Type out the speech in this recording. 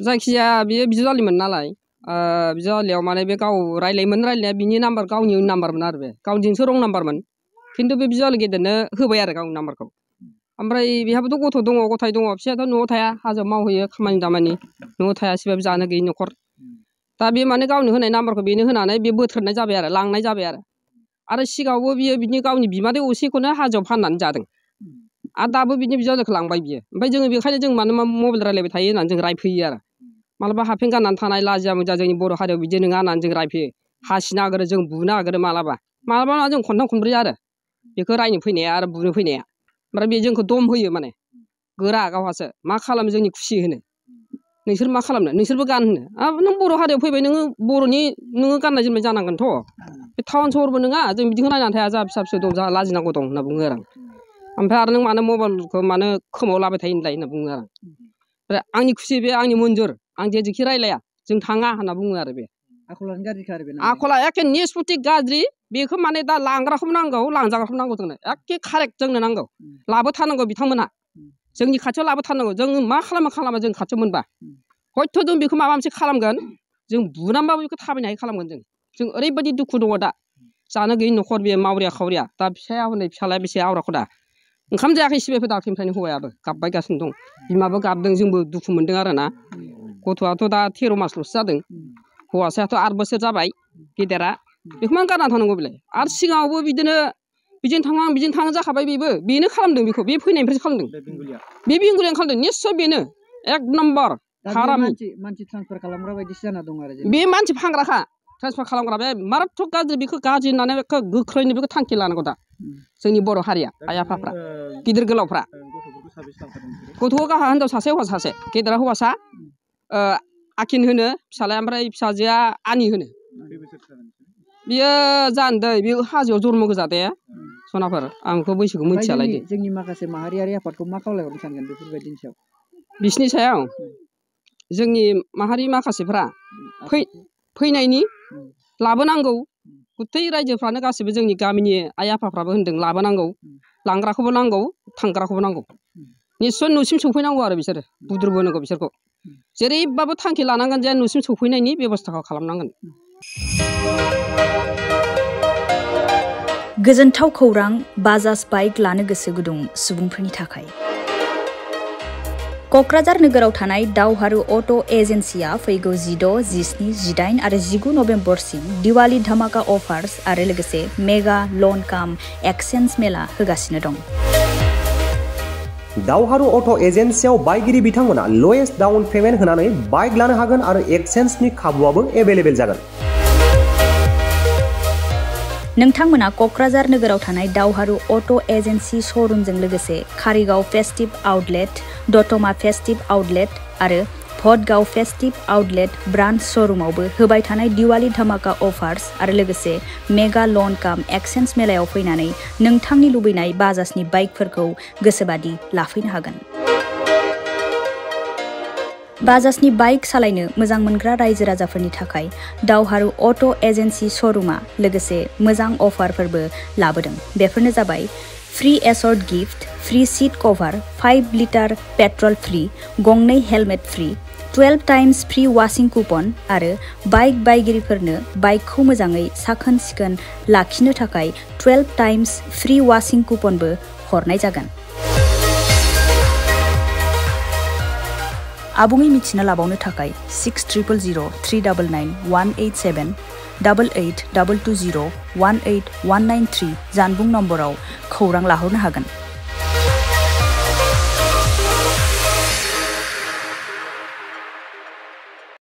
जायखिजाया बियो बिजालिमोन नालाय बिजालियाव माने बे गाव रायलायनाया बिनि नाम्बार गावनि नाम्बारमोन आरो बे गावनिजोंसो रं नाम्बारमोन खिन्थु बे बिजालि गेदेरनो होबाय आरो गावनि नाम्बारखौ ओमफ्राय बेहाबोथ' गथ' दङ गथाय दङ फिसायाथ' न'आव थाया हाजोआव मावहैयो खामानि दामानि न'आव थायासेबाबो जानो गैयि न'खर दा बे माने गावनो होनाय नाम्बारखौ बेनो होनानै बे बोथ्रोदनाय जाबाय आरो लांनाय जाबाय आरो सिगाङावबो बियो बिनि गावनि बिमादै असेखौनो हाजोआव फाननानै जादों आरो दाबो बिनि बिजावजाखौ लांबाय बियो ओमफ्राय जोङो बेखायनो जों मानो मबाइल रायलायबाय थायो होननानै जों रायफैयो आरो मालाबा हाफेन गाननानै थानाय लाजिया मोजा जोंनि बर' हारियाव बिदि नङा होननानै जों रायफैयो हासिनो नागिरो जों बुनो नागिरो मालाबा जों खनथाम खनब्रै आरो बेखौ रायनो फैनाया आरो बुनो फैनाया ओमफ्राय बे जोंखौ दम होयो माने गोरा गावहासो मा खालामो जोंनि खुसि होनो नोंसोर मा खालामनो नोंसोरबो गान होनो नों बर' हारियाव फैबाय नोङो बर'नि नोङो गाननाय जोमनाय जानांगोनथ' बे टाउन सहरबो नङा जों बिदिखौ नायनानै थाया जोंहा फिसा फिसौ दं जोंहा लाजिनांगौ दं होनना बुङो आरो ओमफ्राय आरो नों मानो मबाइलखौ मानो खोमाव लाबाय थायो होनलाय होनना बुङो आरो ओमफ्राय आंनि खुसि बे आंनि मन्जुर आं जेखि रायलाया जों थाङा होनना बुङो आरो बे आखला एखे निस्पति गाज्रि बेखौ माने दा लांग्राखौबो नांगौ लांजाग्राखौबो नांगौ जोंनो एखे कारेक्ट जोंनो नांगौ लाबोथारनांगौ बिथांमोनहा जोंनि खाथियाव लाबोथारनांगौ जों मा खालामा जों खाथियाव मोनबा हयथ' जों बेखौ माबा मोनसे खालामगोन जों बुनानैबाबो बेखौ थाबायनो हायै खालामगोन जों ओरैबायदि दुखु दङ दा जानो गैयि न'खर बेयो मावरिया खावरिया दा फिसाया हनै फिसालाया बेसे आवराखौ दा ओंखाम जायाखै सिबायफोर दाख्लैनिफ्रायनो हौवायाबो गाबबायगासिनो दं बिमाबो गाबदों जोंबो दुखु मोनदों आरो ना गथ'आथ' दा 13 मासल'सो जादों हौवासायाथ' 8 बोसोर जाबाय गेदेरा बेखौ मानो गारना थानांगौ बेलाय आरो सिगाङावबो बिदिनो बिदिनो थाङो जाखाबाय बेनो खालामदों बेखौ बे फैनायनिफ्रायसो खालामदों बे बेंगुलियानो खालामदों निस्सय बेनो 1 नम्बर मानसि ट्रान्सफार खालामग्रा बायदिसो जाना दं आरो बे मानसि फानग्राखा ट्रान्सफार खालामग्रा बे माराथ' गाज्रि बेखौ गाज्रि होननानै बेखौ गोख्रैनो बेखौ थांखि लानांगौ दा जोंनि बर' हारिया आइ आफाफ्रा गिदिर गोलावफ्रा गथ'खौ गाहा हिनजाव सासे हौवा सासे गेदेरा हौवासा आकिन होनो फिसालाया ओमफ्राय फिसाजोआ आनि होनो बियो जानदै बे हाजोआव जन्म गोजा दे सनाफोर आं बेखौ बैसोखौ मिथियालाय दे जोंनि माखासे माहारियारि आफादखौ मा खावलायहरनो सानगोन बेफोरबायदिनि सायाव बिसिनि सायाव जोंनि माहारि माखासेफ्रा फैनायनि लाबोनांगौ गुथै रायजोफ्रानो गासिबो जोंनि गामिनि आइ आफाफ्राबो होनदों लाबोनांगौ लांग्राखौबो नांगौ थांग्राखौबो नांगौ निस्सय न'सिम सौफैनांगौ आरो बिसोरो बुद्रुबोनांगौ बिसोरखौ जेरैबाबो थांखि लानांगोन जे न'सिम सौफैनायनि बेब'स्थाखौ खालामनांगोन गोजोनथाव खौरां बाजाज बाइक लानो गोसो गुदुं सुबुंफोरनि थाखाय क'क्राझार नोगोराव थानाय दावहारु अट' एजेन्सिया फैगौ 16, 17, 18 आरो 19 नभेम्बरसिम दिवाली धमाका अफार्स आरो लोगोसे मेगा लन काम एक्सचेन्ज मेला होगासिनो दं दावहारु अट' एजेन्सियाव बायगिरि बिथांमोना लवेस्ट डाउन पेमेन्ट होनानै बाइक लानो हागोन आरो एक्सचेन्जनि खाबुआबो एभेलेबेल जागोन नोंथांमोना क'क्राझार नोगोराव थानाय दावहारु अट' एजेन्सि श'रुमजों लोगोसे कारिगाव फेस्टिभ आउटलेट दतमा फेस्टिभ आउटलेट आरो भटगाव फेस्टिभ आउटलेट ब्रान्च श'रुमावबो होबाय थानाय दिवाली धमाका अफार्स आरो लोगोसे मेगा लन काम एक्सचेन्ज मेलायाव फैनानै नोंथांनि लुबैनाय बाजाजनि बाइकफोरखौ गोसोबादि लाफैनो हागोन बाजाजनि बाइक सालायनो मोजां मोनग्रा रायजो राजाफोरनि थाखाय दावहारु अट' एजेन्सि श'रुमा लोगोसे मोजां अफारफोरबो लाबोदों बेफोरनो जाबाय फ्री एसर्ट gift free seat cover 5 litre petrol free गंनै helmet free 12 times free washing coupon आरो बाइक बायगिरिफोरनो बाइकखौ मोजाङै साखोन सिखोन लाखिनो थाखाय 12 टाइम्स फ्री वाशिं कुपनबो हरनाय जागोन आबुङै मिथिना लाबावनो थाखाय 6000399187 8822018193 जानबुं नम्बराव खौरां लाहरनो हागोन